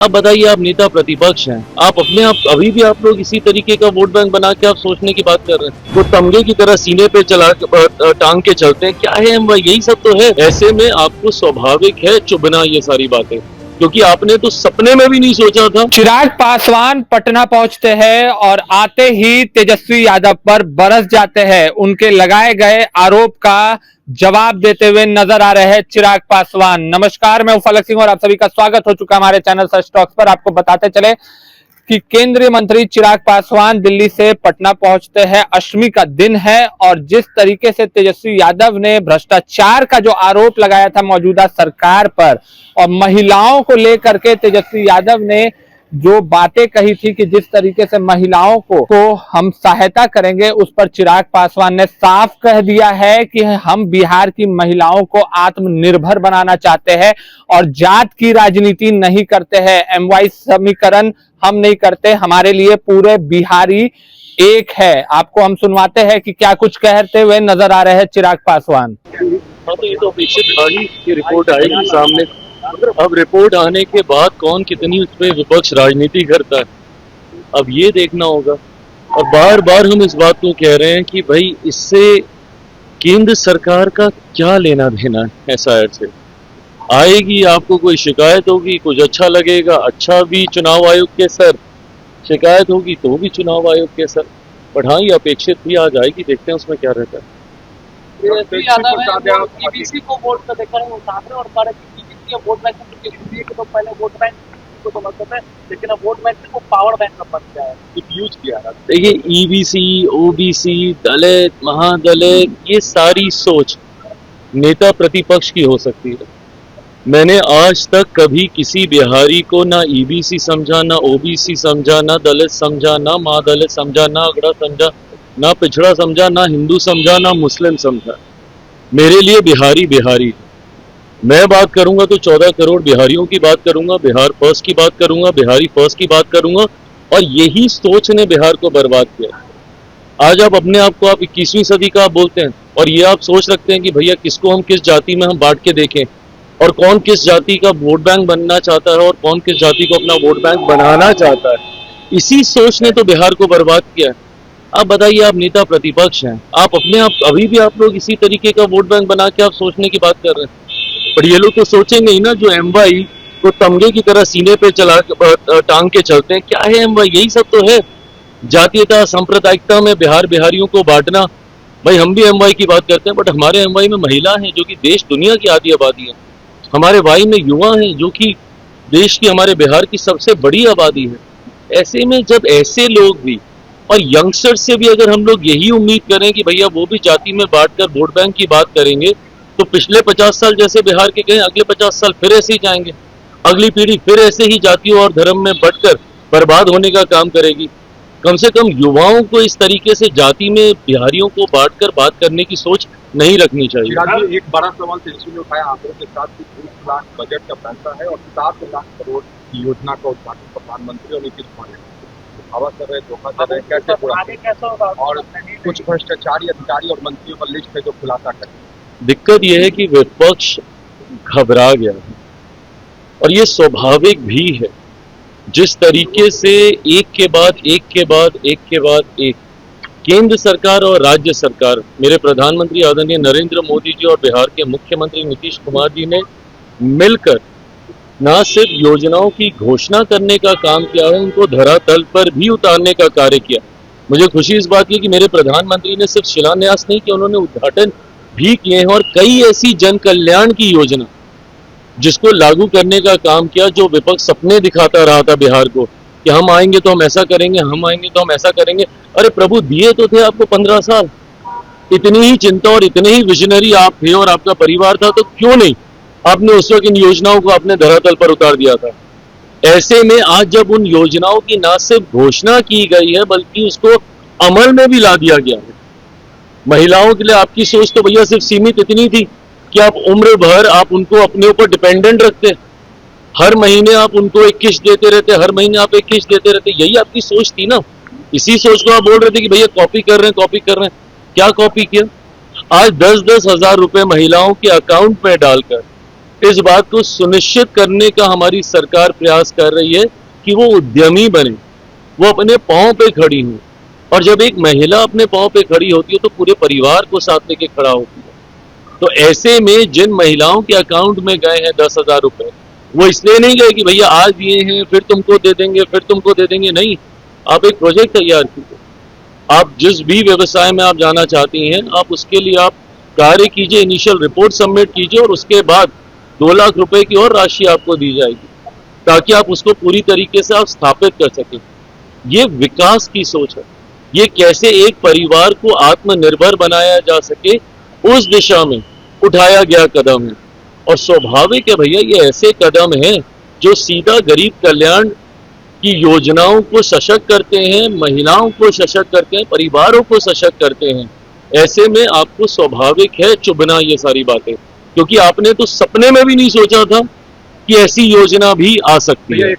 आप बताइए, आप नेता प्रतिपक्ष हैं, आप अपने आप अभी भी आप लोग इसी तरीके का वोट बैंक बना के आप सोचने की बात कर रहे हैं। वो तमगे की तरह सीने पे टांग के चलते हैं, क्या है हम, यही सब तो है। ऐसे में आपको स्वाभाविक है चुभना ये सारी बातें, क्योंकि आपने तो सपने में भी नहीं सोचा था। चिराग पासवान पटना पहुंचते हैं और आते ही तेजस्वी यादव पर बरस जाते हैं। उनके लगाए गए आरोप का जवाब देते हुए नजर आ रहे हैं चिराग पासवान। नमस्कार, मैं फलक सिंह और आप सभी का स्वागत हो चुका है हमारे चैनल सच टॉक्स पर। आपको बताते चले कि केंद्रीय मंत्री चिराग पासवान दिल्ली से पटना पहुंचते हैं। अष्टमी का दिन है और जिस तरीके से तेजस्वी यादव ने भ्रष्टाचार का जो आरोप लगाया था मौजूदा सरकार पर और महिलाओं को लेकर के तेजस्वी यादव ने जो बातें कही थी कि जिस तरीके से महिलाओं को हम सहायता करेंगे, उस पर चिराग पासवान ने साफ कह दिया है कि हम बिहार की महिलाओं को आत्मनिर्भर बनाना चाहते हैं और जात की राजनीति नहीं करते हैं। एमवाई समीकरण हम नहीं करते, हमारे लिए पूरे बिहारी एक है। आपको हम सुनवाते हैं कि क्या कुछ कहते हुए नजर आ रहे हैं चिराग पासवान। हाँ, तो ये तो अपेक्षित था ही कि रिपोर्ट आएगी सामने। अब रिपोर्ट आने के बाद कौन कितनी उस पर विपक्ष राजनीति करता है, अब ये देखना होगा। और बार बार हम इस बात को कह रहे हैं कि भाई इससे केंद्र सरकार का क्या लेना देना है। एसआईआर से आएगी, आपको कोई शिकायत होगी, कुछ अच्छा लगेगा, अच्छा भी चुनाव आयोग के सर, शिकायत होगी तो भी चुनाव आयोग के सर। बट हाँ, ये अपेक्षित भी आज आएगी, देखते हैं उसमें क्या रहता है। ईबीसी को वोट का देखा है, वो सामने और कह रहे हैं कि ईबीसी वोट बैंक को तो पहले वोट बैंक को तो मतलब है, लेकिन अब वोट बैंक को पावर बैंक का बन गया है, यूज किया है। देखिए, ईबीसी, ओबीसी, दलित, महादलित, ये सारी सोच नेता प्रतिपक्ष की हो सकती है। मैंने आज तक कभी किसी बिहारी को ना ईबीसी समझा, ना ओबीसी समझा, ना दलित समझा, ना महादलित समझा, ना अगड़ा समझा, ना पिछड़ा समझा, ना हिंदू समझा, ना मुस्लिम समझा। मेरे लिए बिहारी बिहारी। मैं बात करूंगा तो 14 करोड़ बिहारियों की बात करूंगा, बिहार फर्स्ट की बात करूंगा, बिहारी फर्स्ट की बात करूंगा। और यही सोच ने बिहार को बर्बाद किया। आज आप अपने आप को आप 21वीं सदी का आप बोलते हैं और ये आप सोच रखते हैं कि भैया किसको हम किस जाति में हम बांट के देखें और कौन किस जाति का वोट बैंक बनना चाहता है और कौन किस जाति को अपना वोट बैंक बनाना चाहता है। इसी सोच ने तो बिहार को बर्बाद किया है। आप बताइए, आप नेता प्रतिपक्ष हैं, आप अपने आप अभी भी आप लोग इसी तरीके का वोट बैंक बना के आप सोचने की बात कर रहे हैं। पर ये लोग तो सोचेंगे ही ना, जो एमवाई को तमगे की तरह सीने पे टांग के चलते हैं, क्या है एमवाई, यही सब तो है। जातीयता सांप्रदायिकता में बिहार बिहारियों को बांटना। भाई हम भी एमवाई की बात करते हैं, बट हमारे एमवाई में महिला हैं जो कि देश दुनिया की आधी आबादी है। हमारे वाई में युवा हैं जो कि देश की, हमारे बिहार की सबसे बड़ी आबादी है। ऐसे में जब ऐसे लोग भी और यंगस्टर से भी अगर हम लोग यही उम्मीद करें कि भैया वो भी जाति में बांटकर वोट बैंक की बात करेंगे, तो पिछले 50 साल जैसे बिहार के गए, अगले 50 साल फिर ऐसे ही जाएंगे। अगली पीढ़ी फिर ऐसे ही जातियों और धर्म में बंटकर बर्बाद होने का काम करेगी। कम से कम युवाओं को इस तरीके से जाति में बिहारियों को बांटकर बात करने की सोच नहीं रखनी चाहिए। एक बड़ा सवाल तेजस्वी ने उठाया आंकड़ों के साथ कि 20 लाख बजट का पैसा है और 7 लाख करोड़ की योजना का उद्घाटन प्रधानमंत्री और नीतीश कुमार ने दावा कर रहे, धोखा कर रहे, कैसे पूरा और कुछ भ्रष्टाचारी अधिकारी और मंत्रियों का लिस्ट है जो खुलासा करें। दिक्कत यह है कि विपक्ष घबरा गया है और ये स्वाभाविक भी है। जिस तरीके से एक के बाद एक के बाद एक के बाद एक केंद्र सरकार और राज्य सरकार, मेरे प्रधानमंत्री आदरणीय नरेंद्र मोदी जी और बिहार के मुख्यमंत्री नीतीश कुमार जी ने मिलकर न सिर्फ योजनाओं की घोषणा करने का काम किया है, उनको धरातल पर भी उतारने का कार्य किया। मुझे खुशी इस बात की कि मेरे प्रधानमंत्री ने सिर्फ शिलान्यास नहीं किया, उन्होंने उद्घाटन भी किए हैं और कई ऐसी जन कल्याण की योजना जिसको लागू करने का काम किया, जो विपक्ष सपने दिखाता रहा था बिहार को कि हम आएंगे तो हम ऐसा करेंगे, हम आएंगे तो हम ऐसा करेंगे। अरे प्रभु, दिए तो थे आपको 15 साल। इतनी ही चिंता और इतने ही विजनरी आप थे और आपका परिवार था, तो क्यों नहीं आपने उस वक्त इन योजनाओं को अपने धरातल पर उतार दिया था। ऐसे में आज जब उन योजनाओं की न सिर्फ घोषणा की गई है बल्कि उसको अमल में भी ला दिया गया है। महिलाओं के लिए आपकी सोच तो भैया सिर्फ सीमित इतनी थी कि आप उम्र भर आप उनको अपने ऊपर डिपेंडेंट रखते, हर महीने आप उनको एक किस्त देते रहते, हर महीने आप एक किस्त देते रहते, यही आपकी सोच थी ना। इसी सोच को आप बोल रहे थे कि भैया कॉपी कर रहे हैं, कॉपी कर रहे हैं। क्या कॉपी किया? आज 10-10 हजार रुपए महिलाओं के अकाउंट में डालकर इस बात को सुनिश्चित करने का हमारी सरकार प्रयास कर रही है कि वो उद्यमी बने, वो अपने पांव पे खड़ी हो। और जब एक महिला अपने पांव पे खड़ी होती है तो पूरे परिवार को साथ लेके खड़ा होती है। तो ऐसे में जिन महिलाओं के अकाउंट में गए हैं 10,000 रुपए, वो इसलिए नहीं गए कि भैया आज दिए हैं फिर तुमको दे देंगे फिर तुमको दे देंगे, नहीं। आप एक प्रोजेक्ट तैयार कीजिए, आप जिस भी व्यवसाय में आप जाना चाहती हैं आप उसके लिए आप कार्य कीजिए, इनिशियल रिपोर्ट सबमिट कीजिए और उसके बाद 2 लाख रुपए की और राशि आपको दी जाएगी ताकि आप उसको पूरी तरीके से आप स्थापित कर सकें। ये विकास की सोच है, ये कैसे एक परिवार को आत्मनिर्भर बनाया जा सके उस दिशा में उठाया गया कदम है। और स्वाभाविक है भैया, ये ऐसे कदम हैं जो सीधा गरीब कल्याण की योजनाओं को सशक्त करते हैं, महिलाओं को सशक्त करते हैं, परिवारों को सशक्त करते हैं। ऐसे में आपको स्वाभाविक है चुभना ये सारी बातें, क्योंकि आपने तो सपने में भी नहीं सोचा था कि ऐसी योजना भी आ सकती है।